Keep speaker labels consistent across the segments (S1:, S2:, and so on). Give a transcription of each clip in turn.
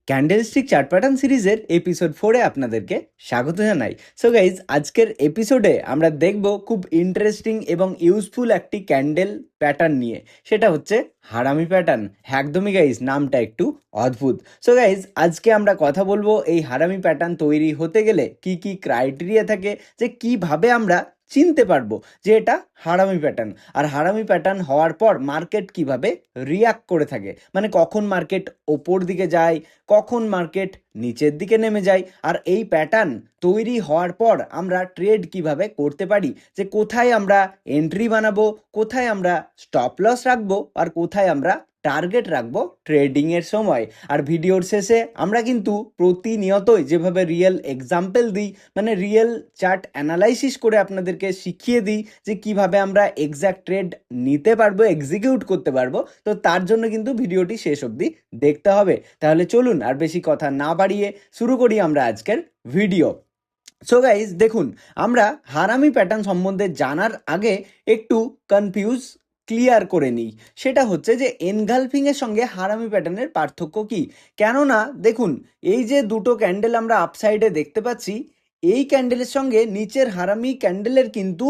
S1: Candlestick chart pattern সিরিজের episode 4-এ আপনাদেরকে স্বাগত জানাই। সো গাইজ, আজকের এপিসোডে আমরা দেখব খুব ইন্টারেস্টিং এবং ইউজফুল একটি ক্যান্ডেল প্যাটার্ন নিয়ে। সেটা হচ্ছে হারামি প্যাটার্ন। একদমই গাইজ, নামটা একটু অদ্ভুত। সো গাইজ, আজকে আমরা কথা বলবো এই হারামি প্যাটার্ন তৈরি হতে গেলে কি কি ক্রাইটেরিয়া থাকে, যে কিভাবে আমরা চিনতে পারবো যে এটা হারামি প্যাটার্ন, আর হারামি প্যাটার্ন হওয়ার পর মার্কেট কিভাবে রিয়াক্ট করে থাকে, মানে কখন মার্কেট ওপর দিকে যায়, কখন মার্কেট নিচের দিকে নেমে যায়, আর এই প্যাটার্ন তৈরি হওয়ার পর আমরা ট্রেড কিভাবে করতে পারি, যে কোথায় আমরা এন্ট্রি বানাবো, কোথায় আমরা স্টপ লস রাখবো, আর কোথায় আমরা টার্গেট রাখবো ট্রেডিংয়ের সময়। আর ভিডিওর শেষে আমরা কিন্তু প্রতিনিয়তই যেভাবে রিয়েল এক্সাম্পল দিই, মানে রিয়েল চার্ট অ্যানালাইসিস করে আপনাদেরকে শিখিয়ে দিই যে কিভাবে আমরা এক্স্যাক্ট ট্রেড নিতে পারবো, এক্সিকিউট করতে পারবো, তো তার জন্য কিন্তু ভিডিওটি শেষ অবধি দেখতে হবে। তাহলে চলুন আর বেশি কথা না বাড়িয়ে শুরু করি আমরা আজকের ভিডিও। সো গাইজ, দেখুন, আমরা হারামি প্যাটার্ন সম্বন্ধে জানার আগে একটু ক্লিয়ার করে নিই। সেটা হচ্ছে যে এনগালফিংয়ের সঙ্গে হারামি প্যাটার্নের পার্থক্য কি। কেননা দেখুন, এই যে দুটো ক্যান্ডেল আমরা আপসাইডে দেখতে পাচ্ছি, এই ক্যান্ডেলের সঙ্গে নিচের হারামি ক্যান্ডেলের কিন্তু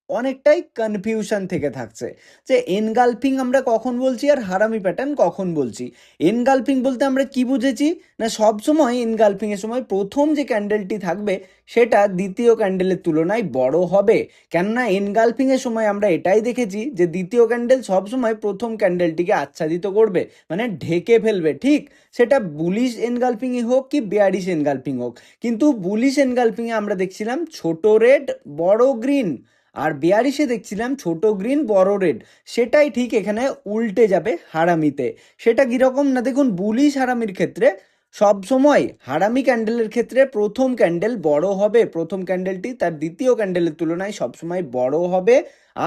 S1: অনেকটাই কনফিউশন থেকে থাকছে, যে এনগালফিং আমরা কখন বলছি আর হারামি প্যাটার্ন কখন বলছি। এনগালফিং বলতে আমরা কি বুঝেছি, না সবসময় এনগালফিংয়ের সময় প্রথম যে ক্যান্ডেলটি থাকবে সেটা দ্বিতীয় ক্যান্ডেলের তুলনায় বড় হবে। কেননা এনগালফিংয়ের সময় আমরা এটাই দেখেছি যে দ্বিতীয় ক্যান্ডেল সবসময় প্রথম ক্যান্ডেলটিকে আচ্ছাদিত করবে, মানে ঢেকে ফেলবে। ঠিক সেটা বুলিশ এনগালফিংই হোক কি বেয়ারিশ এনগালফিং হোক, কিন্তু বুলিশ এনগালফিংয়ে আমরা দেখছিলাম ছোট রেড বড় গ্রিন, আর বেয়ারিশে দেখছিলাম ছোট গ্রিন বড় রেড। সেটাই ঠিক এখানে উল্টে যাবে হারামিতে। সেটা কীরকম না, দেখুন, বুলিশ হারামির ক্ষেত্রে সব সময় হারামি ক্যান্ডেলের ক্ষেত্রে প্রথম ক্যান্ডেল বড় হবে, প্রথম ক্যান্ডেলটি তার দ্বিতীয় ক্যান্ডেলের তুলনায় সবসময় বড় হবে,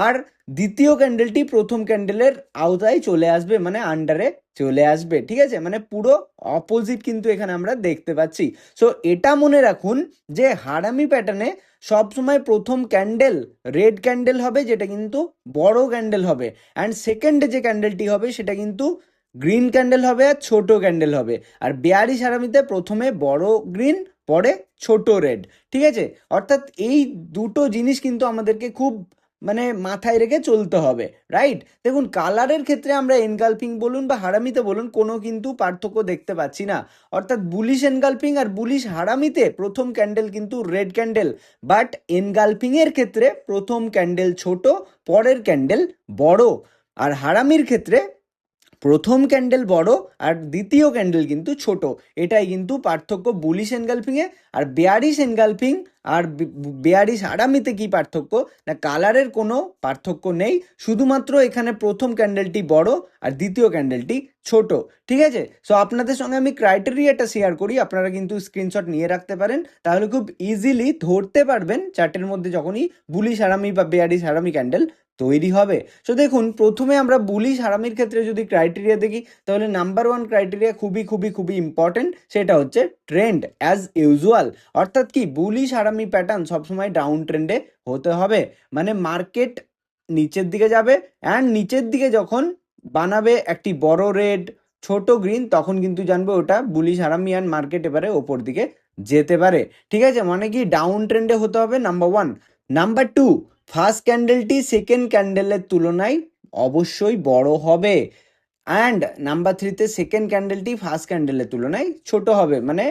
S1: আর দ্বিতীয় ক্যান্ডেলটি প্রথম ক্যান্ডেলের আওতায় চলে আসবে, মানে আন্ডারে চলে আসবে। ঠিক আছে, মানে পুরো অপোজিট কিন্তু এখানে আমরা দেখতে পাচ্ছি। সো এটা মনে রাখুন যে হারামি প্যাটার্নে সবসময় প্রথম ক্যান্ডেল রেড ক্যান্ডেল হবে, যেটা কিন্তু বড় ক্যান্ডেল হবে, অ্যান্ড সেকেন্ডে যে ক্যান্ডেলটি হবে সেটা কিন্তু গ্রিন ক্যান্ডেল হবে আর ছোট ক্যান্ডেল হবে। আর বেয়ারিশ হারামিতে প্রথমে বড় গ্রিন, পরে ছোট রেড। ঠিক আছে, অর্থাৎ এই দুটো জিনিস কিন্তু আমাদেরকে খুব মানে মাথায় রেখে চলতে হবে, রাইট। দেখুন, কালারের ক্ষেত্রে আমরা এনগালফিং বলুন বা হারামিতে বলুন, কোনো কিন্তু পার্থক্য দেখতে পাচ্ছি না। অর্থাৎ বুলিশ এনগালফিং আর বুলিশ হারামিতে প্রথম ক্যান্ডেল কিন্তু রেড ক্যান্ডেল, বাট এনগালফিংয়ের ক্ষেত্রে প্রথম ক্যান্ডেল ছোট, পরের ক্যান্ডেল বড়। আর হারামির ক্ষেত্রে প্রথম ক্যান্ডেল বড় আর দ্বিতীয় ক্যান্ডেল কিন্তু ছোট। এটাই কিন্তু পার্থক্য বুলিশ এনগালফিংয়ে। আর বেয়ারিশ এনগালফিং আর বেয়ারিশ হারামিতে কি পার্থক্য, না কালারের কোনো পার্থক্য নেই, শুধুমাত্র এখানে প্রথম ক্যান্ডেলটি বড় আর দ্বিতীয় ক্যান্ডেলটি ছোট। ঠিক আছে, সো আপনাদের সঙ্গে আমি ক্রাইটেরিয়াটা শেয়ার করি, আপনারা কিন্তু স্ক্রিনশট নিয়ে রাখতে পারেন, তাহলে খুব ইজিলি ধরতে পারবেন চার্টের মধ্যে যখনই বুলিশ হারামি বা বেয়ারিশ হারামি ক্যান্ডেল তৈরি হবে। সো দেখুন, প্রথমে আমরা বুলিশ হারামির ক্ষেত্রে যদি ক্রাইটেরিয়া দেখি, তাহলে নাম্বার 1 ক্রাইটেরিয়া খুবই খুবই খুবই ইম্পর্টেন্ট, সেটা হচ্ছে ট্রেন্ড অ্যাজ ইউজুয়াল। অর্থাৎ কি, বুলিশ হারামি প্যাটার্ন সবসময় ডাউন ট্রেন্ডে হতে হবে, মানে মার্কেট নিচের দিকে যাবে, অ্যান্ড নিচের দিকে যখন বানাবে একটি বড় রেড ছোট গ্রিন, তখন কিন্তু জানবে ওটা বুলিশ হারামি, অ্যান্ড মার্কেট এবারে ওপর দিকে যেতে পারে। ঠিক আছে, মানে কি ডাউন ট্রেন্ডে হতে হবে, নাম্বার 1। নাম্বার 2, ফার্স্ট ক্যান্ডেলটি সেকেন্ড ক্যান্ডেলের তুলনায় অবশ্যই বড় হবে, অ্যান্ড নাম্বার 3তে সেকেন্ড ক্যান্ডেলটি ফার্স্ট ক্যান্ডেলের তুলনায় ছোট হবে, মানে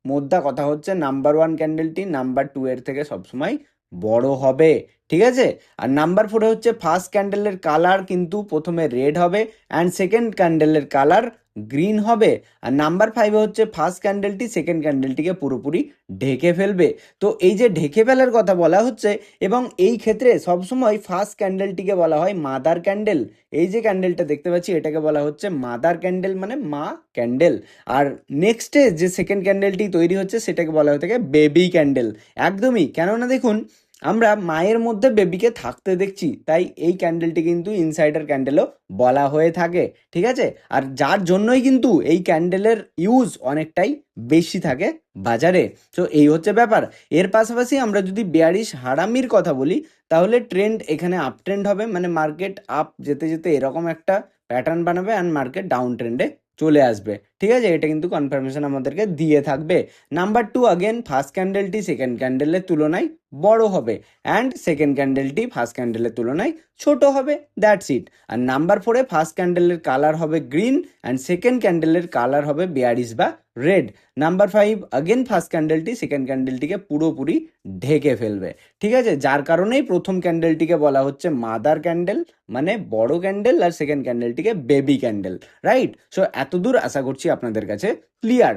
S1: মোদ্দা কথা হচ্ছে নাম্বার 1 ক্যান্ডেলটি নাম্বার 2 এর থেকে সবসময় বড় হবে। ঠিক আছে, আর নাম্বার 4 হচ্ছে ফার্স্ট ক্যান্ডেলের কালার কিন্তু প্রথমে রেড হবে, অ্যান্ড সেকেন্ড ক্যান্ডেলের কালার গ্রিন হবে। আর নাম্বার 5 হচ্ছে ফার্স্ট ক্যান্ডেলটি সেকেন্ড ক্যান্ডেলটিকে পুরোপুরি ঢেকে ফেলবে। তো এই যে ঢেকে ফেলার কথা বলা হচ্ছে, এবং এই ক্ষেত্রে সবসময় ফার্স্ট ক্যান্ডেলটিকে বলা হয় মাদার ক্যান্ডেল। এই যে ক্যান্ডেলটা দেখতে পাচ্ছি এটাকে বলা হচ্ছে মাদার ক্যান্ডেল, মানে মা ক্যান্ডেল। আর নেক্সটে যে সেকেন্ড ক্যান্ডেলটি তৈরি হচ্ছে সেটাকে বলা হয়ে থাকে বেবি ক্যান্ডেল। একদমই, কেননা দেখুন, আমরা মায়ের মধ্যে বেবিকে থাকতে দেখছি, তাই এই ক্যান্ডেলটি কিন্তু ইনসাইডার ক্যান্ডেলও বলা হয়ে থাকে। ঠিক আছে, আর যার জন্যই কিন্তু এই ক্যান্ডেলের ইউজ অনেকটাই বেশি থাকে বাজারে। তো এই হচ্ছে ব্যাপার। এর পাশাপাশি আমরা যদি বেয়ারিশ হারামির কথা বলি, তাহলে ট্রেন্ড এখানে আপ ট্রেন্ড হবে, মানে মার্কেট আপ যেতে যেতে এরকম একটা প্যাটার্ন বানাবে, অ্যান্ড মার্কেট ডাউন ট্রেন্ডে চলে আসবে। ঠিক আছে, এটা কিন্তু কনফার্মেশন আমাদেরকে দিয়ে থাকবে। নাম্বার 2, আগেন ফার্স্ট ক্যান্ডেলটি সেকেন্ড ক্যান্ডেলের তুলনায় বড় হবে অ্যান্ড সেকেন্ড ক্যান্ডেলটি ফার্স্ট ক্যান্ডেলের তুলনায় ছোট হবে, দ্যাটস ইট। আর নাম্বার 4-এ ফার্স্ট ক্যান্ডেলের কালার হবে গ্রিন অ্যান্ড সেকেন্ড ক্যান্ডেলের কালার হবে বেয়ারিশ বা রেড। নাম্বার 5, আগেন ফার্স্ট ক্যান্ডেলটি সেকেন্ড ক্যান্ডেলটিকে পুরোপুরি ঢেকে ফেলবে। ঠিক আছে, যার কারণেই প্রথম ক্যান্ডেলটিকে বলা হচ্ছে মাদার ক্যান্ডেল, মানে বড় ক্যান্ডেল, আর সেকেন্ড ক্যান্ডেলটিকে বেবি ক্যান্ডেল, রাইট? সো এতদূর আশা করছি আপনাদের কাছে ক্লিয়ার।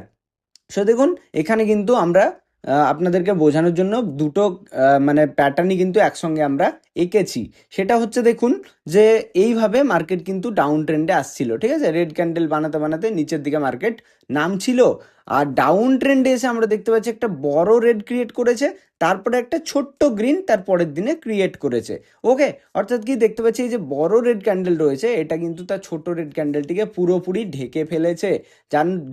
S1: সো দেখুন, এখানে কিন্তু আমরা আপনাদেরকে বোঝানোর জন্য দুটো মানে প্যাটার্নই কিন্তু একসঙ্গে আমরা এঁকেছি। সেটা হচ্ছে দেখুন যে এইভাবে মার্কেট কিন্তু ডাউন ট্রেন্ডে আসছিল। ঠিক আছে, রেড ক্যান্ডেল বানাতে বানাতে নিচের দিকে মার্কেট নামছিল, আর ডাউন ট্রেন্ডে এসে আমরা দেখতে পাচ্ছি একটা বড় রেড ক্রিয়েট করেছে, তারপরে একটা ছোট্ট গ্রিন তার পরের দিনে ক্রিয়েট করেছে। ওকে, অর্থাৎ কি দেখতে পাচ্ছি এই যে বড় রেড ক্যান্ডেল রয়েছে এটা কিন্তু তার ছোট রেড ক্যান্ডেলটিকে পুরোপুরি ঢেকে ফেলেছে,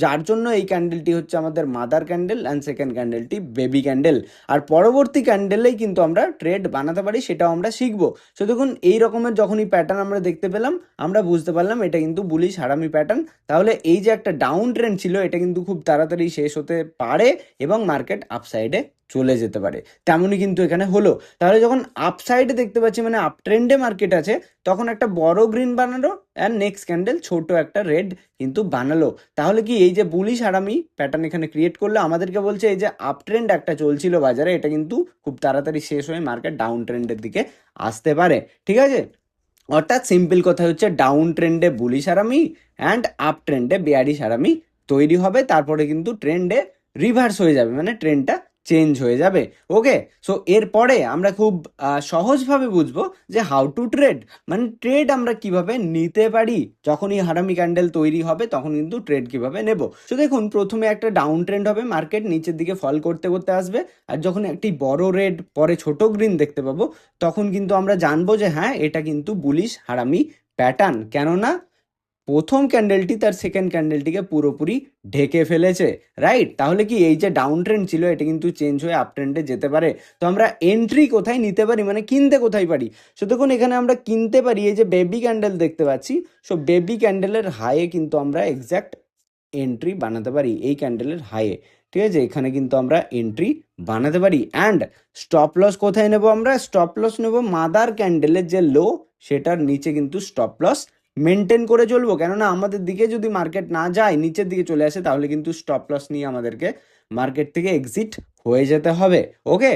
S1: যার জন্য এই ক্যান্ডেলটি হচ্ছে আমাদের মাদার ক্যান্ডেল অ্যান্ড সেকেন্ড ক্যান্ডেলটি বেবি ক্যান্ডেল। আর পরবর্তী ক্যান্ডেলেই কিন্তু আমরা ট্রেড বানাতে পারি, সেটাও আমরা শিখবো। সো দেখুন, এই রকমের যখনই প্যাটার্ন আমরা দেখতে পেলাম, আমরা বুঝতে পারলাম এটা কিন্তু বুলিশ হারামি প্যাটার্ন। তাহলে এই যে একটা ডাউন ট্রেন্ড ছিল এটা কিন্তু খুব তাড়াতাড়ি শেষ হতে পারে এবং মার্কেট আপসাইডে চলে যেতে পারে, তেমনই কিন্তু এখানে হলো। তাহলে যখন আপসাইডে দেখতে পাচ্ছি মানে আপ ট্রেন্ডে মার্কেট আছে, তখন একটা বড় গ্রিন বানালো অ্যান্ড নেক্সট ক্যান্ডেল ছোট একটা রেড কিন্তু বানালো। তাহলে কি এই যে বুলিশ হারামি প্যাটার্ন এখানে ক্রিয়েট করলে আমাদেরকে বলছে এই যে আপ ট্রেন্ড একটা চলছিল বাজারে, এটা কিন্তু খুব তাড়াতাড়ি শেষ হয়ে মার্কেট ডাউন ট্রেন্ডের দিকে আসতে পারে। ঠিক আছে, অর্থাৎ সিম্পল কথা হচ্ছে ডাউন ট্রেন্ডে বুলিশ হারামি অ্যান্ড আপ ট্রেন্ডে বেয়ারিশ হারামি তৈরি হবে, তারপরে কিন্তু ট্রেন্ডে রিভার্স হয়ে যাবে, মানে ট্রেন্ডটা চেঞ্জ হয়ে যাবে। ওকে, সো এরপরে আমরা খুব সহজভাবে বুঝবো যে হাউ টু ট্রেড, মানে ট্রেড আমরা কিভাবে নিতে পারি। যখনই হারামি ক্যান্ডেল তৈরি হবে তখন কিন্তু ট্রেড কিভাবে নেব। তো দেখুন, প্রথমে একটা ডাউন ট্রেন্ড হবে, মার্কেট নিচের দিকে ফল করতে করতে আসবে, আর যখন একটি বড় রেড পরে ছোট গ্রিন দেখতে পাবো তখন কিন্তু আমরা জানবো যে হ্যাঁ এটা কিন্তু বুলিশ হারামি প্যাটার্ন, কেননা প্রথম ক্যান্ডেলটি তার সেকেন্ড ক্যান্ডেলটিকে পুরোপুরি ঢেকে ফেলেছে, রাইট? তাহলে কি এই যে ডাউন ট্রেন্ড ছিল এটা কিন্তু চেঞ্জ হয়ে আপ ট্রেন্ডে যেতে পারে। তো আমরা এন্ট্রি কোথায় নিতে পারি, মানে কিনতে কোথায় পারি? সো দেখুন, এখানে আমরা কিনতে পারি এই যে বেবি ক্যান্ডেল দেখতে পাচ্ছি। সো বেবি ক্যান্ডেলের হাইয়ে কিন্তু আমরা এক্স্যাক্ট এন্ট্রি বানাতে পারি, এই ক্যান্ডেলের হাইয়ে। ঠিক আছে, এখানে কিন্তু আমরা এন্ট্রি বানাতে পারি। অ্যান্ড স্টপ লস কোথায় নেব? আমরা স্টপ লস নেব মাদার ক্যান্ডেলের যে লো সেটার নিচে কিন্তু স্টপ লস মেনটেন করে চলবো, কেননা আমাদের দিকে যদি মার্কেট না যায় নিচের দিকে চলে আসে তাহলে কিন্তু স্টপ লস নিয়ে আমাদেরকে মার্কেট থেকে এক্সিট হয়ে যেতে হবে। ওকে,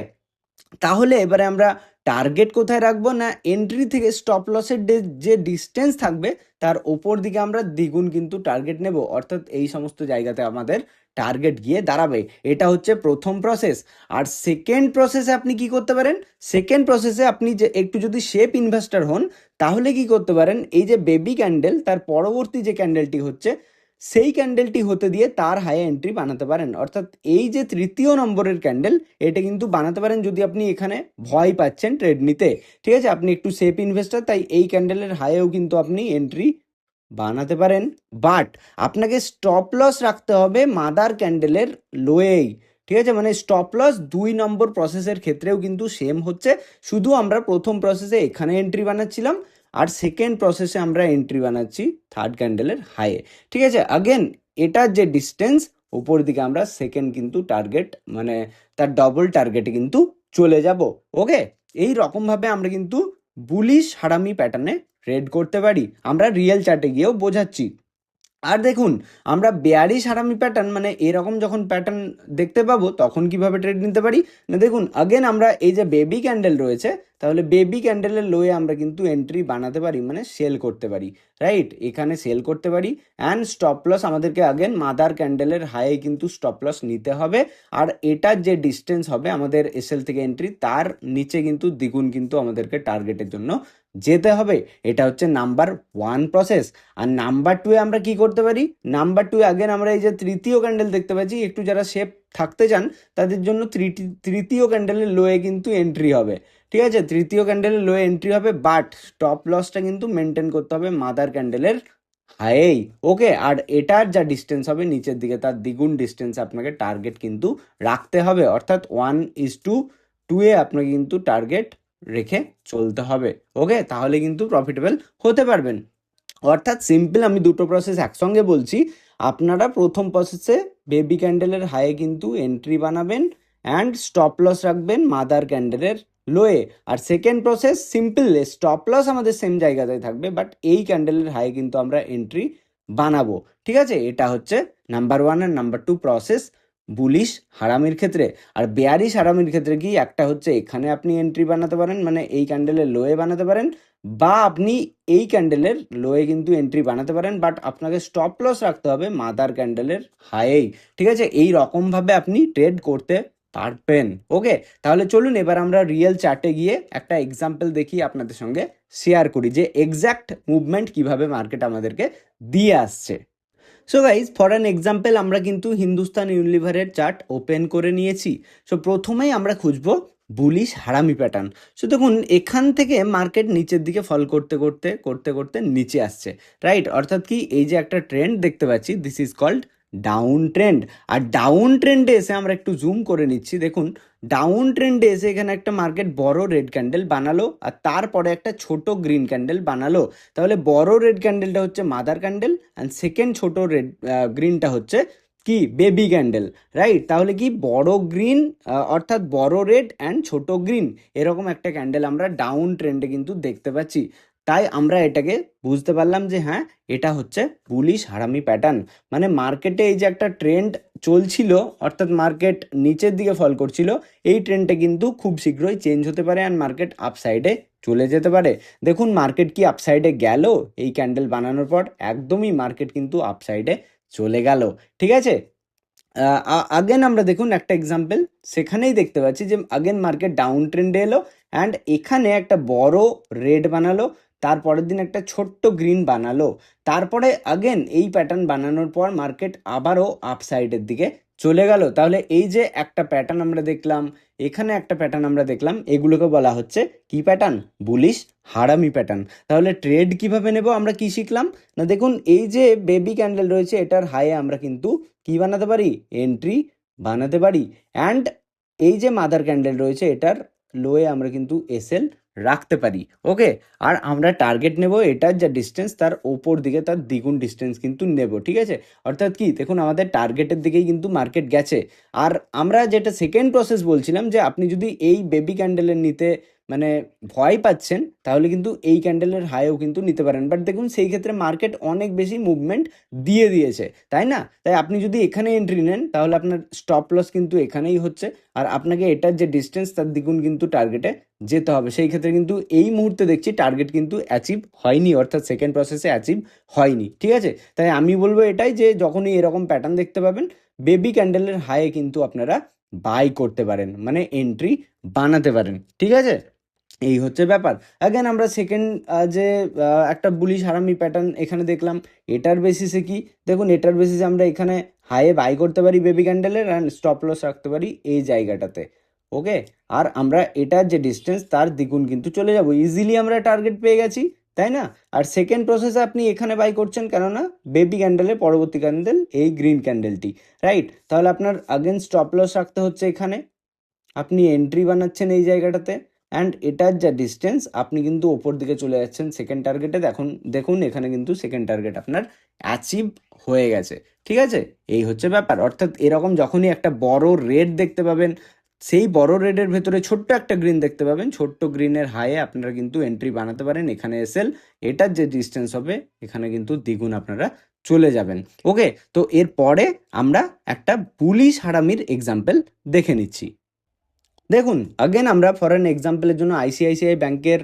S1: তাহলে এবারে আমরা টার্গেট কোথায় রাখবো? না এন্ট্রি থেকে স্টপ লসের যে ডিস্টেন্স থাকবে তার ওপর দিকে আমরা দ্বিগুণ কিন্তু টার্গেট নেব, অর্থাৎ এই সমস্ত জায়গাতে আমাদের টার্গেট গিয়ে দাঁড়াবে। এটা হচ্ছে প্রথম প্রসেস। আর সেকেন্ড প্রসেসে আপনি কি করতে পারেন? সেকেন্ড প্রসেসে আপনি যে একটু যদি শেপ ইনভেস্টর হন তাহলে কি করতে পারেন, এই যে বেবি ক্যান্ডেল তার পরবর্তী যে ক্যান্ডেলটি হচ্ছে সেই ক্যান্ডেলটি হতে দিয়ে তার হাই এন্ট্রি বানাতে পারেন। অর্থাৎ এই যে তৃতীয় নম্বরের ক্যান্ডেল এটা কিন্তু বানাতে পারেন যদি আপনি এখানে ভয় পাচ্ছেন ট্রেড নিতে। ঠিক আছে, আপনি একটু সেফ ইনভেস্টার, তাই এই ক্যান্ডেলের হাইয়েও কিন্তু আপনি এন্ট্রি বানাতে পারেন, বাট আপনাকে স্টপ লস রাখতে হবে মাদার ক্যান্ডেলের লোয়েই। ঠিক আছে, মানে স্টপ লস 2 নম্বর প্রসেসের ক্ষেত্রেও কিন্তু সেম হচ্ছে, শুধু আমরা প্রথম প্রসেসে এখানে এন্ট্রি বানাচ্ছিলাম আর সেকেন্ড প্রসেসে আমরা এন্ট্রি বানাচ্ছি থার্ড ক্যান্ডেলের হাইয়ে। ঠিক আছে, আগেন এটার যে ডিস্টেন্স উপর দিকে আমরা সেকেন্ড কিন্তু টার্গেট মানে তার ডবল টার্গেটে কিন্তু চলে যাব। ওকে, এই রকমভাবে আমরা কিন্তু বুলিশ হারামি প্যাটার্নে ট্রেড করতে পারি, আমরা রিয়েল চার্টে গিয়েও বোঝাচ্ছি। আর দেখুন, আমরা বেয়ারিশ হারামি প্যাটার্ন মানে এরকম যখন প্যাটার্ন দেখতে পাবো তখন কিভাবে ট্রেড নিতে পারি না, দেখুন আগেন আমরা এই যে বেবি ক্যান্ডেল রয়েছে তাহলে বেবি ক্যান্ডেলের লোয়ে আমরা কিন্তু এন্ট্রি বানাতে পারি, মানে সেল করতে পারি, রাইট? এখানে সেল করতে পারি অ্যান্ড স্টপ লস আমাদেরকে আগেন মাদার ক্যান্ডেলের হাইয়ে কিন্তু স্টপ লস নিতে হবে। আর এটার যে ডিস্টেন্স হবে আমাদের এসএল থেকে এন্ট্রি তার নিচে কিন্তু দ্বিগুণ কিন্তু আমাদেরকে টার্গেটের জন্য যেতে হবে। এটা হচ্ছে নাম্বার 1 প্রসেস। আর নাম্বার 2-এ আমরা কি করতে পারি? নাম্বার 2-এ আগেন আমরা এই যে তৃতীয় ক্যান্ডেল দেখতে পাচ্ছি, একটু যারা শেপ থাকতে চান তাদের জন্য তৃতীয় ক্যান্ডেলের লোয়ে কিন্তু এন্ট্রি হবে। ঠিক আছে, তৃতীয় ক্যান্ডেলের লোয়ে এন্ট্রি হবে, বাট স্টপ লসটা কিন্তু মেনটেন করতে হবে মাদার ক্যান্ডেলের হাইয়েই। ওকে, আর এটার যা ডিস্টেন্স হবে নিচের দিকে তার দ্বিগুণ ডিস্টেন্স আপনাকে টার্গেট কিন্তু রাখতে হবে, অর্থাৎ 1:2-এ আপনাকে কিন্তু টার্গেট রেখে চলতে হবে। ওকে, তাহলে কিন্তু প্রফিটেবল হতে পারবেন। অর্থাৎ সিম্পল আমি দুটো প্রসেস একসঙ্গে বলছি, আপনারা প্রথম প্রসেসে বেবি ক্যান্ডেলের হাইয়ে কিন্তু এন্ট্রি বানাবেন অ্যান্ড স্টপ লস রাখবেন মাদার ক্যান্ডেলের লোয়ে। আর second process simple, stop loss আমাদের সেম জায়গাতে থাকবে, বাট এই ক্যান্ডেলের হাই কিন্তু আমরা এন্ট্রি বানাবো। ঠিক আছে, এটা হচ্ছে নাম্বার 1 আর নাম্বার 2 প্রসেস বুলিশ হারামির ক্ষেত্রে। আর বেয়ারিশ হারামির ক্ষেত্রে কি, একটা হচ্ছে এখানে আপনি এন্ট্রি বানাতে পারেন, মানে এই ক্যান্ডেলের লোয়ে বানাতে পারেন, বা আপনি এই ক্যান্ডেলের লোয়ে কিন্তু এন্ট্রি বানাতে পারেন, বাট আপনাকে স্টপ লস রাখতে হবে মাদার ক্যান্ডেলের হাইয়েই। ঠিক আছে, এই রকমভাবে আপনি ট্রেড করতে পারবেন। ওকে, তাহলে চলুন এবার আমরা রিয়েল চার্টে গিয়ে একটা এক্সাম্পল দেখি, আপনাদের সঙ্গে শেয়ার করি যে এক্স্যাক্ট মুভমেন্ট কিভাবে মার্কেট আমাদেরকে দিয়ে আসছে। So guys, for an example আমরা কিন্তু হিন্দুস্তান ইউনিলিভারের চার্ট ওপেন করে নিয়েছি। সো প্রথমেই আমরা খুঁজবো বুলিশ হারামি প্যাটার্ন। সো দেখুন, এখান থেকে মার্কেট নিচের দিকে ফল করতে করতে করতে করতে নিচে আসছে, রাইট? অর্থাৎ কি, এই যে একটা ট্রেন্ড দেখতে পাচ্ছি, this is called down trend. আর ডাউন ট্রেন্ডে এসে আমরা একটু জুম করে নিচ্ছি, দেখুন ডাউন ট্রেন্ডে এসে এখানে একটা মার্কেট বড় রেড ক্যান্ডেল বানালো আর তারপরে একটা ছোট গ্রিন ক্যান্ডেল বানালো। তাহলে বড় রেড ক্যান্ডেলটা হচ্ছে মাদার ক্যান্ডেল অ্যান্ড সেকেন্ড ছোট রেড গ্রিনটা হচ্ছে কি, বেবি ক্যান্ডেল, রাইট? তাহলে কি, বড় গ্রিন অর্থাৎ বড় রেড অ্যান্ড ছোট গ্রিন, এরকম একটা ক্যান্ডেল আমরা ডাউন ট্রেন্ডে কিন্তু দেখতে পাচ্ছি। তাই আমরা এটাকে বুঝতে পারলাম যে হ্যাঁ, এটা হচ্ছে বুলিশ হারামি প্যাটার্ন। মানে মার্কেটে এই যে একটা ট্রেন্ড চলছিল, অর্থাৎ মার্কেট নিচের দিকে ফল করছিল, এই ট্রেন্ডটা কিন্তু খুব শীঘ্রই চেঞ্জ হতে পারে অ্যান্ড মার্কেট আপসাইডে চলে যেতে পারে। দেখুন মার্কেট কি আপসাইডে গেল এই ক্যান্ডেল বানানোর পর? একদমই মার্কেট কিন্তু আপসাইডে চলে গেল। ঠিক আছে, আগেন আমরা দেখুন একটা এক্সাম্পল, সেখানেই দেখতে পাচ্ছি যে আগেন মার্কেট ডাউন ট্রেন্ডে এলো অ্যান্ড এখানে একটা বড় রেড বানালো, তারপরের দিন একটা ছোট্ট গ্রিন বানালো, তারপরে আগেন এই প্যাটার্ন বানানোর পর মার্কেট আবারও আপসাইডের দিকে চলে গেল। তাহলে এই যে একটা প্যাটার্ন আমরা দেখলাম, এখানে একটা প্যাটার্ন আমরা দেখলাম, এগুলোকে বলা হচ্ছে কি প্যাটার্ন? বুলিশ হারামি প্যাটার্ন। তাহলে ট্রেড কিভাবে নেব, আমরা কি শিখলাম না, দেখুন এই যে বেবি ক্যান্ডেল রয়েছে, এটার হাইয়ে আমরা কিন্তু কি বানাতে পারি? এন্ট্রি বানাতে পারি। অ্যান্ড এই যে মাদার ক্যান্ডেল রয়েছে, এটার লোয়ে আমরা কিন্তু এসএল রাখতে পারি। ওকে, আর আমরা টার্গেট নেব এটার যা ডিস্টেন্স, তার ওপর দিকে তার দ্বিগুণ ডিস্টেন্স কিন্তু নেব। ঠিক আছে, অর্থাৎ কি, দেখুন আমাদের টার্গেটের দিকেই কিন্তু মার্কেট গেছে। আর আমরা যেটা সেকেন্ড প্রসেস বলছিলাম, যে আপনি যদি এই বেবি ক্যান্ডেলের নিতে মানে ভয় পাচ্ছেন, তাহলে কিন্তু এই ক্যান্ডেলের হাইও কিন্তু নিতে পারেন। বাট দেখুন সেই ক্ষেত্রে মার্কেট অনেক বেশি মুভমেন্ট দিয়ে দিয়েছে, তাই না? তাই আপনি যদি এখানে এন্ট্রি নেন, তাহলে আপনার স্টপ লস কিন্তু এখানেই হচ্ছে, আর আপনাকে এটার যে ডিস্টেন্স তার দ্বিগুণ কিন্তু টার্গেটে যেতে হবে। সেই ক্ষেত্রে কিন্তু এই মুহূর্তে দেখছি টার্গেট কিন্তু অ্যাচিভ হয়নি, অর্থাৎ সেকেন্ড প্রসেসে অ্যাচিভ হয়নি। ঠিক আছে, তাই আমি বলবো এটাই, যে যখনই এরকম প্যাটার্ন দেখতে পাবেন, বেবি ক্যান্ডেলের হাইয়ে কিন্তু আপনারা বাই করতে পারেন, মানে এন্ট্রি বানাতে পারেন। ঠিক আছে, এই হচ্ছে ব্যাপার। অ্যাগেন আমরা সেকেন্ড যে একটা বুলিশ হারামি প্যাটার্ন এখানে দেখলাম, এটার বেসিসে কি, দেখুন এটার বেসিসে আমরা এখানে হাইয়ে বাই করতে পারি বেবি ক্যান্ডেলের অ্যান্ড স্টপ লস রাখতে পারি এই জায়গাটাতে। ওকে, আর আমরা এটার যে ডিস্টেন্স তার দ্বিগুণ কিন্তু চলে যাব, ইজিলি আমরা টার্গেট পেয়ে গেছি, তাই না? আর সেকেন্ড প্রসেসে আপনি এখানে বাই করছেন, কেননা বেবি ক্যান্ডেলের পরবর্তী ক্যান্ডেল এই গ্রিন ক্যান্ডেলটি, রাইট? তাহলে আপনার আগেন স্টপ লস রাখতে হচ্ছে এখানে, আপনি এন্ট্রি বানাচ্ছেন এই জায়গাটাতে অ্যান্ড এটার যা ডিস্টেন্স, আপনি কিন্তু ওপর দিকে চলে যাচ্ছেন সেকেন্ড টার্গেটে। দেখুন এখানে কিন্তু সেকেন্ড টার্গেট আপনার অ্যাচিভ হয়ে গেছে। ঠিক আছে, এই হচ্ছে ব্যাপার। অর্থাৎ এরকম যখনই একটা বড় রেড দেখতে পাবেন, সেই বড় রেডের ভেতরে ছোট্ট একটা গ্রিন দেখতে পাবেন, ছোট্ট গ্রিনের হাইয়ে আপনারা কিন্তু এন্ট্রি বানাতে পারেন, এখানে এসএল, এটার যে ডিস্টেন্স হবে এখানে কিন্তু দ্বিগুণ আপনারা চলে যাবেন। ওকে, তো এরপরে আমরা একটা বুলিশ হারামির এক্সাম্পল দেখে নিচ্ছি। দেখুন আগেন আমরা ফর অ্যান এক্সাম্পলের জন্য আইসিআইসিআই ব্যাংকের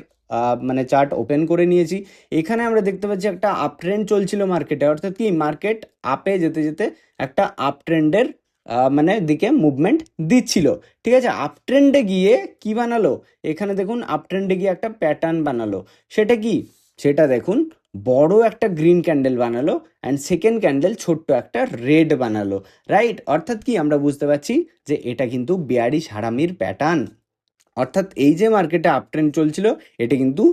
S1: মানে চার্ট ওপেন করে নিয়েছি। এখানে আমরা দেখতে পাচ্ছি একটা আপ ট্রেন্ড চলছিল মার্কেটে, অর্থাৎ কি, মার্কেট আপে যেতে যেতে একটা আপ ট্রেন্ডের মানে দিকে মুভমেন্ট দিচ্ছিল। ঠিক আছে, আপ ট্রেন্ডে গিয়ে কি বানালো, এখানে দেখুন আপ ট্রেন্ডে গিয়ে একটা প্যাটার্ন বানালো। সেটা কি, সেটা দেখুন বড় একটা গ্রিন ক্যান্ডেল বানালো অ্যান্ড সেকেন্ড ক্যান্ডেল ছোট্ট একটা রেড বানালো, রাইট? অর্থাৎ কি, আমরা বুঝতে পারছি যে এটা কিন্তু বেয়ারিশ হারামির প্যাটার্ন। অর্থাৎ এই যে মার্কেটে আপ ট্রেন্ড চলছিল, এটা কিন্তু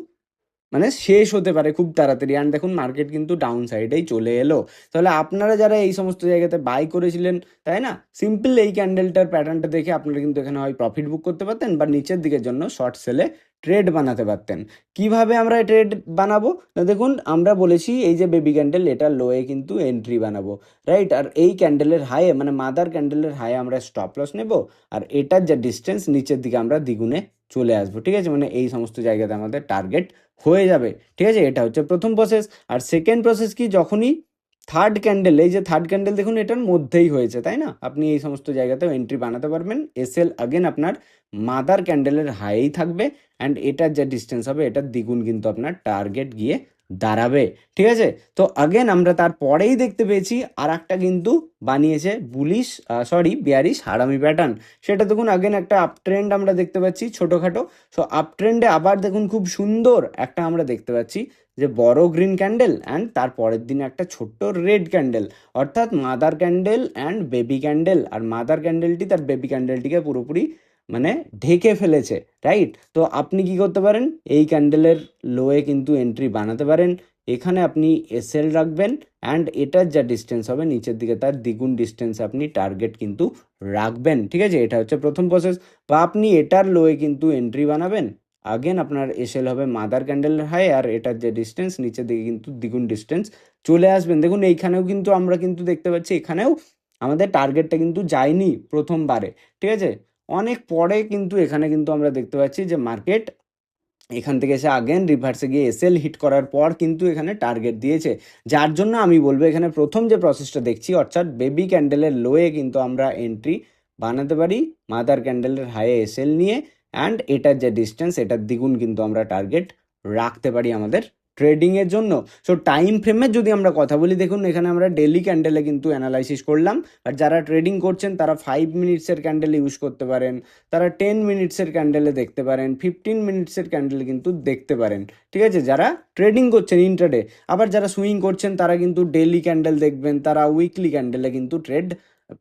S1: মানে শেষ হতে পারে খুব তাড়াতাড়ি। অ্যান্ড দেখুন মার্কেট কিন্তু ডাউন সাইডেই চলে এলো। তাহলে আপনারা যারা এই সমস্ত জায়গাতে বাই করেছিলেন, তাই না, সিম্পল এই ক্যান্ডেলটার প্যাটার্নটা দেখে আপনারা কিন্তু এখানে হয় প্রফিট বুক করতে পারতেন, বা নিচের দিকের জন্য শর্ট সেলে ট্রেড বানাতে পারতেন। কিভাবে আমরা ট্রেড বানাবো? না দেখুন, আমরা বলেছি এই যে বেবি ক্যান্ডেল, এটার লোয়ে কিন্তু এন্ট্রি বানাবো, রাইট? আর এই ক্যান্ডেলের হাইয়ে মানে মাদার ক্যান্ডেলের হাইয়ে আমরা স্টপ লস নেব, আর এটার যে ডিস্টেন্স নিচের দিকে আমরা দ্বিগুণে চলে আসবো, ঠিক আছে? মানে এই সমস্ত জায়গাতে আমাদের টার্গেট হয়ে যাবে, ঠিক আছে? এটা হচ্ছে প্রথম প্রসেস। আর সেকেন্ড প্রসেস কি, যখনই থার্ড ক্যান্ডেল, এই যে থার্ড ক্যান্ডেল দেখুন এটার মধ্যেই হয়েছে, তাই না? আপনি এই সমস্ত জায়গাতেও এন্ট্রি বানাতে পারবেন। এসএল আগেন আপনার মাদার ক্যান্ডেলের হাইই থাকবে, অ্যান্ড এটার যে ডিস্টেন্স হবে এটার দ্বিগুণ কিন্তু আপনার টার্গেট গিয়ে দাঁড়াবে, ঠিক আছে? তো আগেন আমরা তারপরেই দেখতে পেয়েছি আর একটা কিন্তু বানিয়েছে বুলিশ, বিয়ারিশ হারামি প্যাটার্ন। সেটা দেখুন আগেন একটা আপ ট্রেন্ড আমরা দেখতে পাচ্ছি ছোটোখাটো। সো আপ ট্রেন্ডে আবার দেখুন খুব সুন্দর একটা আমরা দেখতে পাচ্ছি যে বড় গ্রিন ক্যান্ডেল, অ্যান্ড তার পরের দিনে একটা ছোট্ট রেড ক্যান্ডেল, অর্থাৎ mother candle and baby candle. আর মাদার ক্যান্ডেলটি তার বেবি ক্যান্ডেলটিকে পুরোপুরি মানে ঢেকে ফেলেছে, রাইট? তো আপনি কি করতে পারেন, এই ক্যান্ডেলের লোয়ে কিন্তু এন্ট্রি বানাতে পারেন। এখানে আপনি এসএল রাখবেন, অ্যান্ড এটার যা ডিস্টেন্স হবে নিচের দিকে তার দ্বিগুণ ডিস্টেন্স আপনি টার্গেট কিন্তু রাখবেন, ঠিক আছে? এটা হচ্ছে প্রথম প্রসেস। বা আপনি এটার লোয়ে কিন্তু এন্ট্রি বানাবেন, আগেন আপনার এসএল হবে মাদার ক্যান্ডেলের হাই, আর এটার যে ডিস্টেন্স নিচের দিকে কিন্তু দ্বিগুণ ডিস্টেন্স চলে আসবেন। দেখুন এইখানেও কিন্তু আমরা কিন্তু দেখতে পাচ্ছি এখানেও আমাদের টার্গেটটা কিন্তু যায়নি প্রথমবারে, ঠিক আছে? অনেক পরে কিন্তু এখানে কিন্তু আমরা দেখতে পাচ্ছি যে মার্কেট এখান থেকে এসে আগেন রিভার্সে গিয়ে এসএল হিট করার পর কিন্তু এখানে টার্গেট দিয়েছে। যার জন্য আমি বলবো এখানে প্রথম যে প্রসেসটা দেখছি, অর্থাৎ বেবি ক্যান্ডেলের লোয়ে কিন্তু আমরা এন্ট্রি বানাতে পারি মাদার ক্যান্ডেলের হাইয়ে এসএল নিয়ে, অ্যান্ড এটার যে ডিস্টেন্স এটার দ্বিগুণ কিন্তু আমরা টার্গেট রাখতে পারি আমাদের ট্রেডিংয়ের জন্য। সো টাইম ফ্রেমের যদি আমরা কথা বলি, দেখুন এখানে আমরা ডেলি ক্যান্ডেলে কিন্তু অ্যানালাইসিস করলাম। আর যারা ট্রেডিং করছেন তারা 5 মিনিটসের ক্যান্ডেল ইউজ করতে পারেন, তারা 10 মিনিটসের ক্যান্ডেলে দেখতে পারেন, 15 মিনিটসের ক্যান্ডেলে কিন্তু দেখতে পারেন, ঠিক আছে? যারা ট্রেডিং করছেন ইন্ট্রাডে। আবার যারা সুইং করছেন তারা কিন্তু ডেলি ক্যান্ডেল দেখবেন, তারা উইকলি ক্যান্ডেলে কিন্তু ট্রেড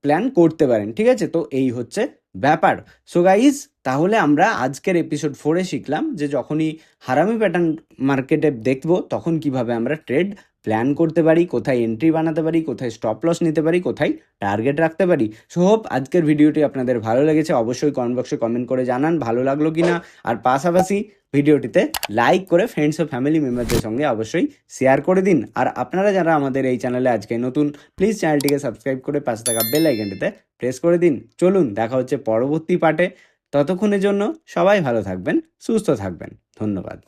S1: প্ল্যান করতে পারেন, ঠিক আছে? তো এই হচ্ছে ব্যাপার। সো গাইজ, তাহলে আমরা আজকের এপিসোড 4-এ শিখলাম যে যখনই হারামি প্যাটার্ন মার্কেটে দেখবো তখন কিভাবে আমরা ট্রেড প্ল্যান করতে পারি, কোথায় এন্ট্রি বানাতে পারি, কোথায় স্টপ লস নিতে পারি, কোথায় টার্গেট রাখতে পারি। সো হোপ আজকের ভিডিওটি আপনাদের ভালো লেগেছে। অবশ্যই কমেন্ট বক্সে কমেন্ট করে জানান ভালো লাগলো কিনা। আর পাশাপাশি ভিডিওটিতে লাইক করে ফ্রেন্ডস ও ফ্যামিলি মেম্বারদের সঙ্গে অবশ্যই শেয়ার করে দিন। আর আপনারা যারা আমাদের এই চ্যানেলে আজকে নতুন, প্লিজ চ্যানেলটিকে সাবস্ক্রাইব করে পাশে থাকা বেল আইকনটিতে প্রেস করে দিন। চলুন দেখা হচ্ছে পরবর্তী পার্টে। ততক্ষণের জন্য সবাই ভালো থাকবেন, সুস্থ থাকবেন। ধন্যবাদ।